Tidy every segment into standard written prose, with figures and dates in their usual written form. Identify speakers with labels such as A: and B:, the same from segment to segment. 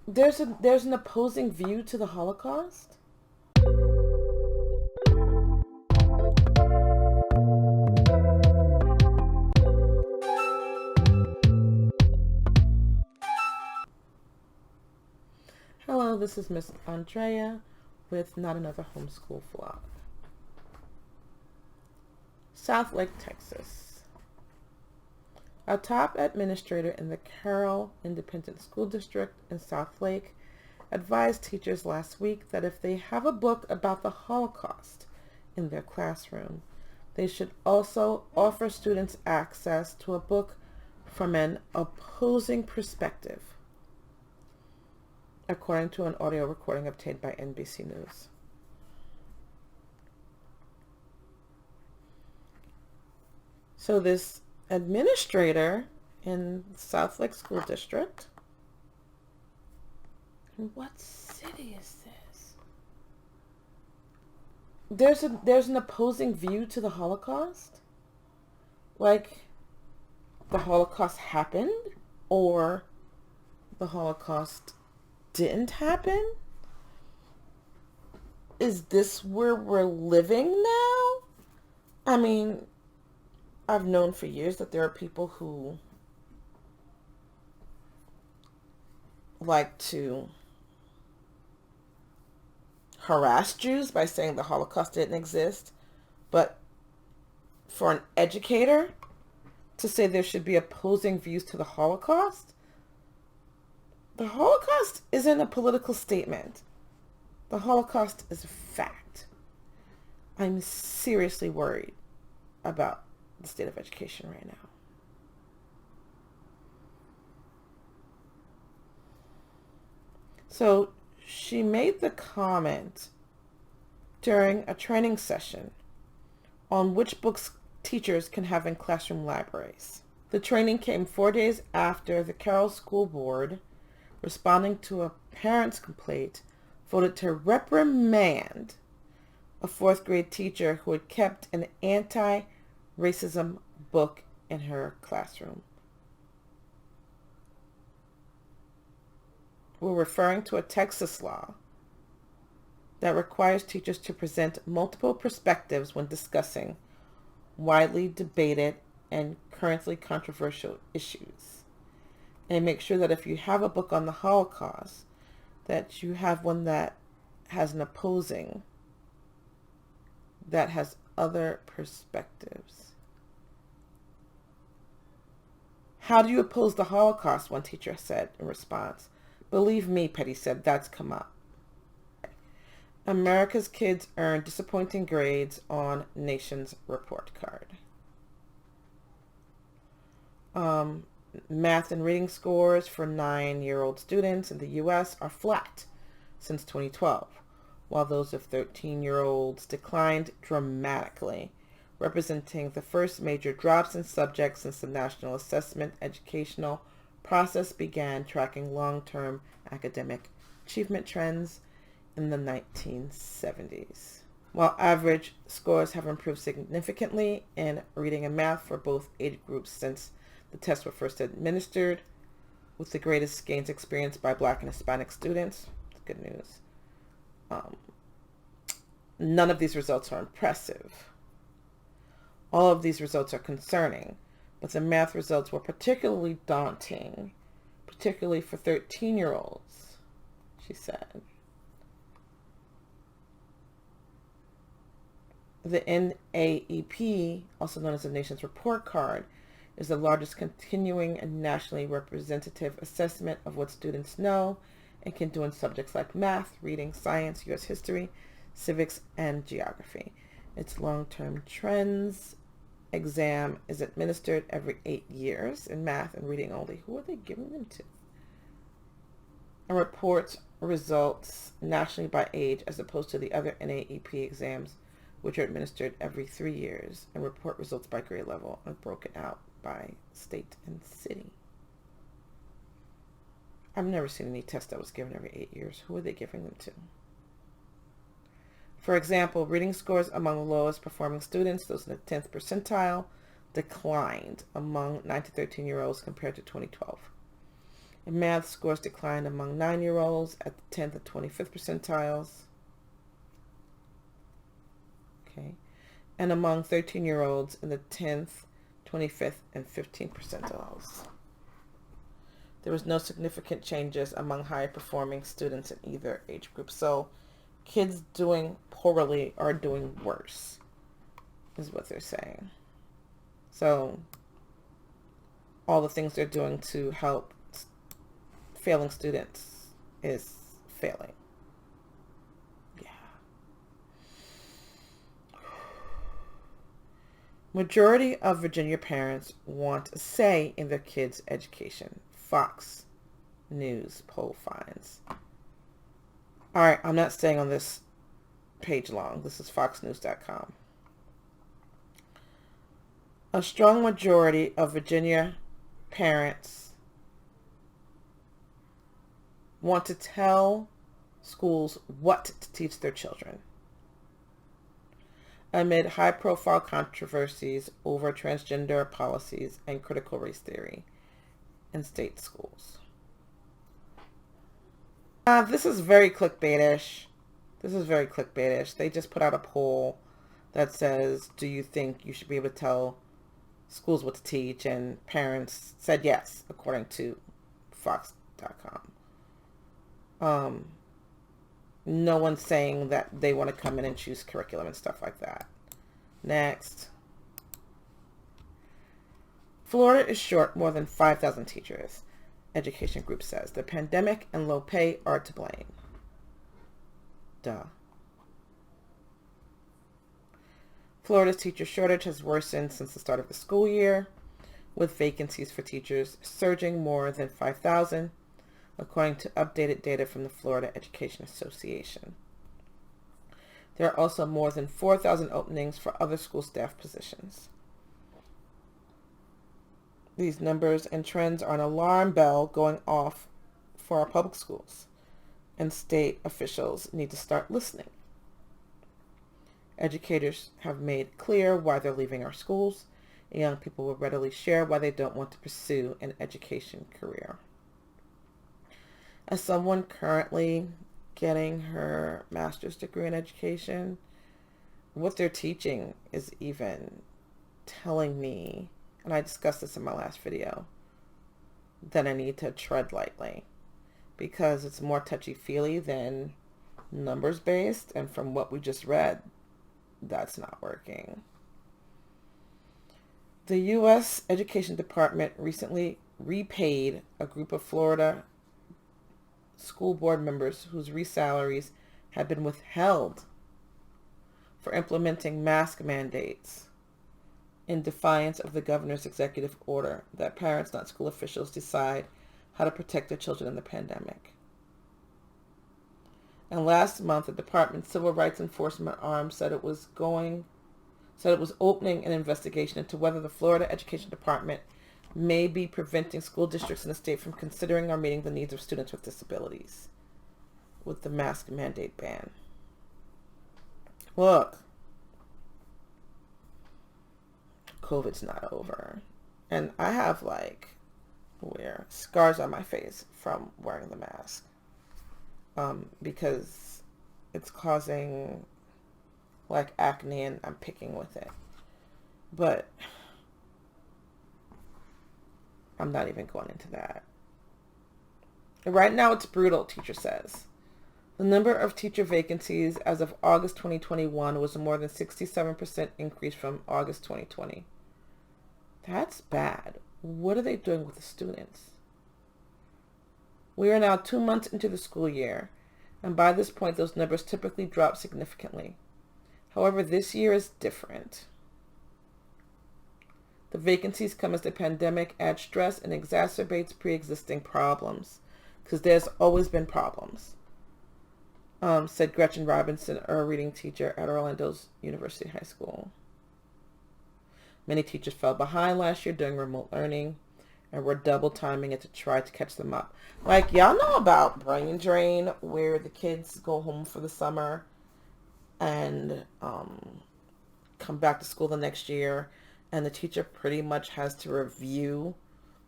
A: There's an opposing view to the Holocaust? Hello, this is Miss Andrea with Not Another Homeschool Vlog. Southlake, Texas. A top administrator in the Carroll Independent School District in Southlake advised teachers last week that if they have a book about the Holocaust in their classroom, they should also offer students access to a book from an opposing perspective, according to an audio recording obtained by NBC News. So this administrator in Southlake School District, and what city is this? There's an opposing view to the Holocaust? Like the Holocaust happened or the Holocaust didn't happen? Is this where we're living now? I mean, I've known for years that there are people who like to harass Jews by saying the Holocaust didn't exist. But for an educator to say there should be opposing views to the Holocaust, the Holocaust isn't a political statement. The Holocaust is a fact. I'm seriously worried about the state of education right now. So she made the comment during a training session on which books teachers can have in classroom libraries. The training came 4 days after the Carroll School Board, responding to a parent's complaint, voted to reprimand a fourth grade teacher who had kept an anti-racism book in her classroom. We're referring to a Texas law that requires teachers to present multiple perspectives when discussing widely debated and currently controversial issues. And make sure that if you have a book on the Holocaust, that you have one that has an opposing, that has other perspectives. How do you oppose the Holocaust? One teacher said in response. Believe me, Petty said, that's come up. America's kids earn disappointing grades on nation's report card. Math and reading scores for 9-year-old students in the U.S. are flat since 2012, while those of 13-year-olds declined dramatically, representing the first major drops in subjects since the National Assessment Educational Process began tracking long-term academic achievement trends in the 1970s. While average scores have improved significantly in reading and math for both age groups since the tests were first administered, with the greatest gains experienced by Black and Hispanic students. That's good news. None of these results are impressive. All of these results are concerning, but the math results were particularly daunting, particularly for 13-year-olds, she said. The NAEP, also known as the Nation's Report Card, is the largest continuing and nationally representative assessment of what students know and can do in subjects like math, reading, science, U.S. history, civics, and geography. Its long-term trends exam is administered every 8 years in math and reading only. Who are they giving them to? And reports results nationally by age as opposed to the other NAEP exams, which are administered every 3 years, and report results by grade level and broken out by state and city. I've never seen any test that was given every 8 years. Who are they giving them to? For example, reading scores among the lowest performing students, those in the 10th percentile, declined among 9 to 13-year-olds compared to 2012. And math scores declined among 9-year-olds at the 10th and 25th percentiles. Okay. And among 13-year-olds in the 10th, 25th, and 15th percentiles. There was no significant changes among high performing students in either age group. So kids doing poorly are doing worse, is what they're saying. So all the things they're doing to help failing students is failing. Yeah. Majority of Virginia parents want a say in their kids' education. Fox News poll finds. All right, I'm not staying on this page long. This is foxnews.com. A strong majority of Virginia parents want to tell schools what to teach their children amid high-profile controversies over transgender policies and critical race theory in state schools. This is very clickbaitish. They just put out a poll that says, do you think you should be able to tell schools what to teach? And parents said yes, according to Fox.com. No one's saying that they want to come in and choose curriculum and stuff like that. Next. Florida is short more than 5,000 teachers, education group says. The pandemic and low pay are to blame. Duh. Florida's teacher shortage has worsened since the start of the school year, with vacancies for teachers surging more than 5,000, according to updated data from the Florida Education Association. There are also more than 4,000 openings for other school staff positions. These numbers and trends are an alarm bell going off for our public schools, and state officials need to start listening. Educators have made clear why they're leaving our schools, and young people will readily share why they don't want to pursue an education career. As someone currently getting her master's degree in education, what they're teaching is even telling me, and I discussed this in my last video, that I need to tread lightly because it's more touchy-feely than numbers-based, and from what we just read, that's not working. The U.S. Education Department recently repaid a group of Florida school board members whose resalaries had been withheld for implementing mask mandates in defiance of the governor's executive order that parents, not school officials, decide how to protect their children in the pandemic. And last month, the department's civil rights enforcement arm said it was opening an investigation into whether the Florida Education Department may be preventing school districts in the state from considering or meeting the needs of students with disabilities with the mask mandate ban. Look, COVID's not over. And I have scars on my face from wearing the mask. Because it's causing acne and I'm picking with it. But I'm not even going into that. Right now it's brutal, teacher says. The number of teacher vacancies as of August 2021 was a more than 67% increase from August 2020. That's bad. What are they doing with the students? We are now 2 months into the school year, and by this point those numbers typically drop significantly. However, this year is different. The vacancies come as the pandemic adds stress and exacerbates pre-existing problems, because there's always been problems, said Gretchen Robinson, a reading teacher at Orlando's University High School. Many teachers fell behind last year doing remote learning, and we're double timing it to try to catch them up. Y'all know about brain drain, where the kids go home for the summer and come back to school the next year, and the teacher pretty much has to review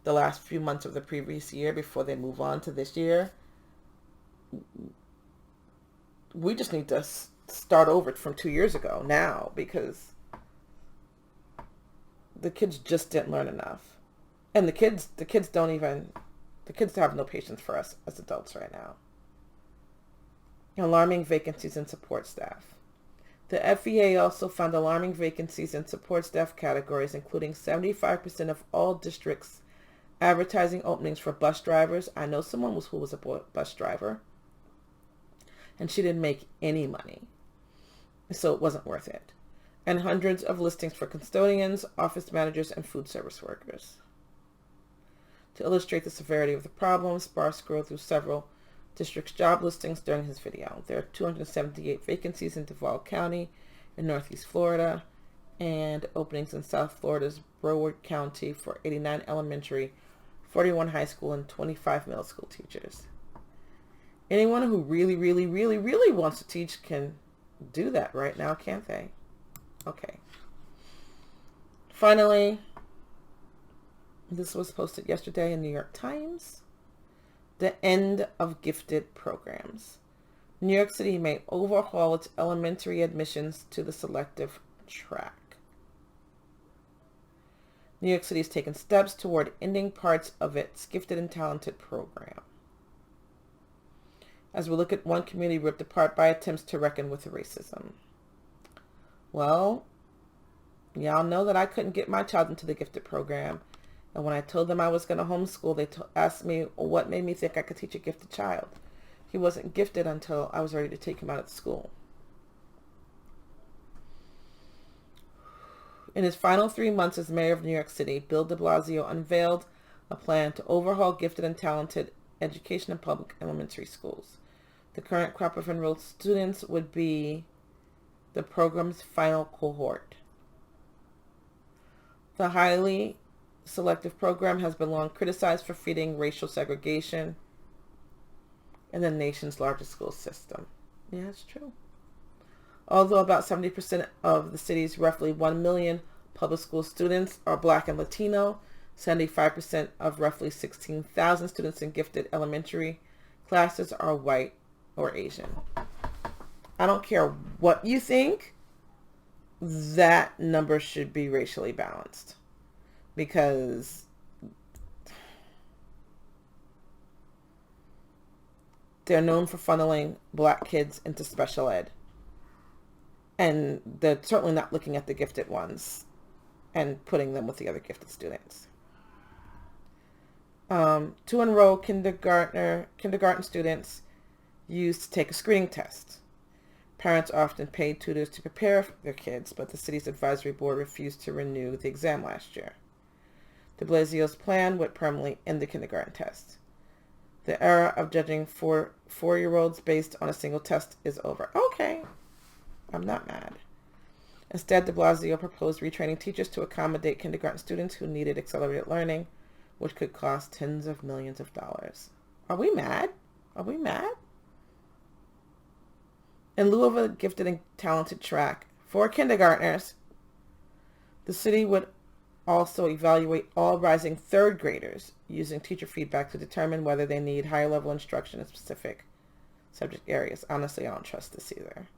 A: the last few months of the previous year before they move on to this year. We just need to start over from 2 years ago now, because the kids just didn't learn enough. And the kids have no patience for us as adults right now. Alarming vacancies in support staff. The FEA also found alarming vacancies in support staff categories, including 75% of all districts advertising openings for bus drivers. I know someone who was a bus driver, and she didn't make any money, so it wasn't worth it. And hundreds of listings for custodians, office managers, and food service workers. To illustrate the severity of the problem, Spar scrolled through several districts' job listings during his video. There are 278 vacancies in Duval County in Northeast Florida, and openings in South Florida's Broward County for 89 elementary, 41 high school, and 25 middle school teachers. Anyone who really, really, really, really wants to teach can do that right now, can't they? Okay. Finally, this was posted yesterday in New York Times. The end of gifted programs. New York City may overhaul its elementary admissions to the selective track. New York City has taken steps toward ending parts of its gifted and talented program. As we look at one community ripped apart by attempts to reckon with racism. Well, y'all know that I couldn't get my child into the gifted program. And when I told them I was going to homeschool, they asked me what made me think I could teach a gifted child. He wasn't gifted until I was ready to take him out of school. In his final 3 months as mayor of New York City, Bill de Blasio unveiled a plan to overhaul gifted and talented education in public elementary schools. The current crop of enrolled students would be the program's final cohort. The highly selective program has been long criticized for feeding racial segregation in the nation's largest school system. Yeah, it's true. Although about 70% of the city's roughly 1 million public school students are Black and Latino, 75% of roughly 16,000 students in gifted elementary classes are white or Asian. I don't care what you think, that number should be racially balanced, because they're known for funneling Black kids into special ed. And they're certainly not looking at the gifted ones and putting them with the other gifted students. To enroll kindergarten students used to take a screening test. Parents often paid tutors to prepare their kids, but the city's advisory board refused to renew the exam last year. De Blasio's plan would permanently end the kindergarten test. The era of judging four-year-olds based on a single test is over. Okay, I'm not mad. Instead, de Blasio proposed retraining teachers to accommodate kindergarten students who needed accelerated learning, which could cost tens of millions of dollars. Are we mad? Are we mad? In lieu of a gifted and talented track for kindergartners, the city would also evaluate all rising third graders using teacher feedback to determine whether they need higher level instruction in specific subject areas. Honestly, I don't trust this either.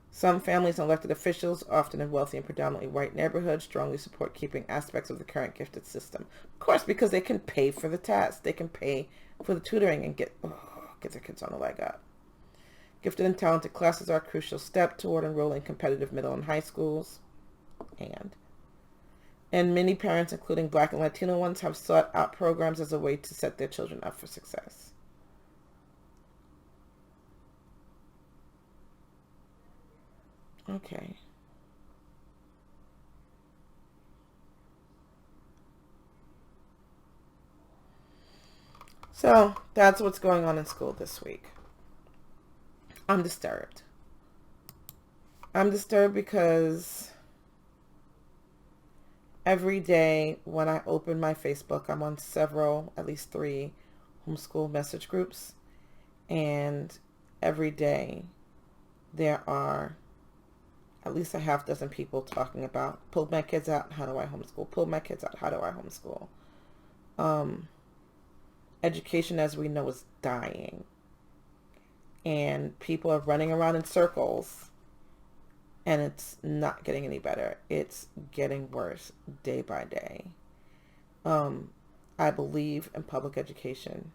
A: Some families and elected officials, often in wealthy and predominantly white neighborhoods, strongly support keeping aspects of the current gifted system. Of course, because they can pay for the test. They can pay for the tutoring and get their kids on the leg up. Gifted and talented classes are a crucial step toward enrolling competitive middle and high schools. And many parents, including Black and Latino ones, have sought out programs as a way to set their children up for success. Okay. So that's what's going on in school this week. I'm disturbed. I'm disturbed because every day when I open my Facebook, I'm on several, at least 3 homeschool message groups. And every day there are at least a half dozen people talking about, pulled my kids out, how do I homeschool? Pulled my kids out, how do I homeschool? Education, as we know, is dying. And people are running around in circles. And it's not getting any better. It's getting worse day by day. I believe in public education.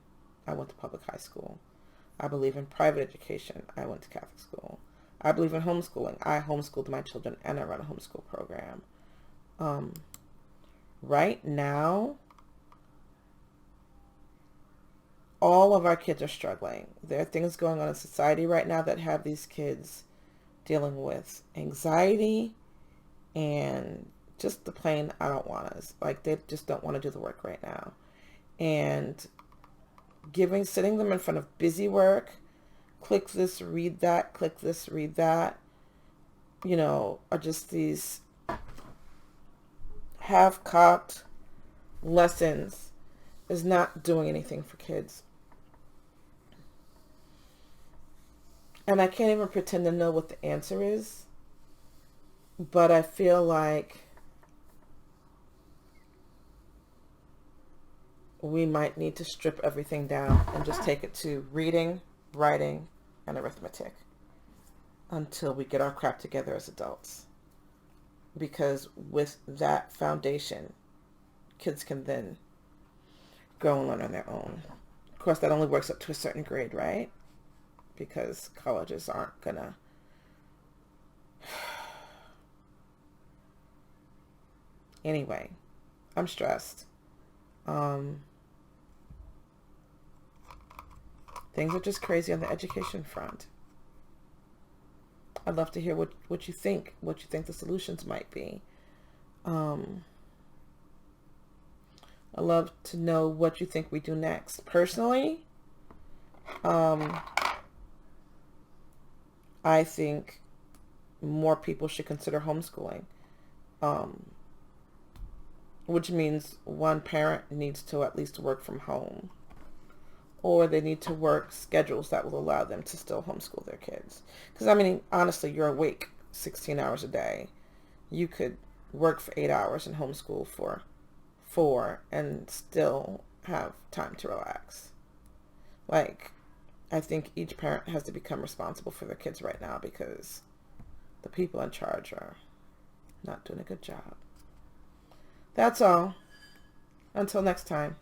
A: I went to public high school. I believe in private education. I went to Catholic school. I believe in homeschooling. I homeschooled my children and I run a homeschool program. Right now, all of our kids are struggling. There are things going on in society right now that have these kids dealing with anxiety and just the plain I don't want us. Like, they just don't want to do the work right now. And sitting them in front of busy work, click this, read that, click this, read that, are just these half-cocked lessons is not doing anything for kids. And I can't even pretend to know what the answer is, but I feel like we might need to strip everything down and just take it to reading, writing, and arithmetic until we get our crap together as adults. Because with that foundation, kids can then go and learn on their own. Of course, that only works up to a certain grade, right? Because colleges aren't gonna... Anyway, I'm stressed. Things are just crazy on the education front. I'd love to hear what you think the solutions might be. I'd love to know what you think we do next. Personally, I think more people should consider homeschooling, which means one parent needs to at least work from home, or they need to work schedules that will allow them to still homeschool their kids. Because, I mean, honestly, you're awake 16 hours a day. You could work for 8 hours and homeschool for 4 and still have time to relax. Like, I think each parent has to become responsible for their kids right now because the people in charge are not doing a good job. That's all. Until next time.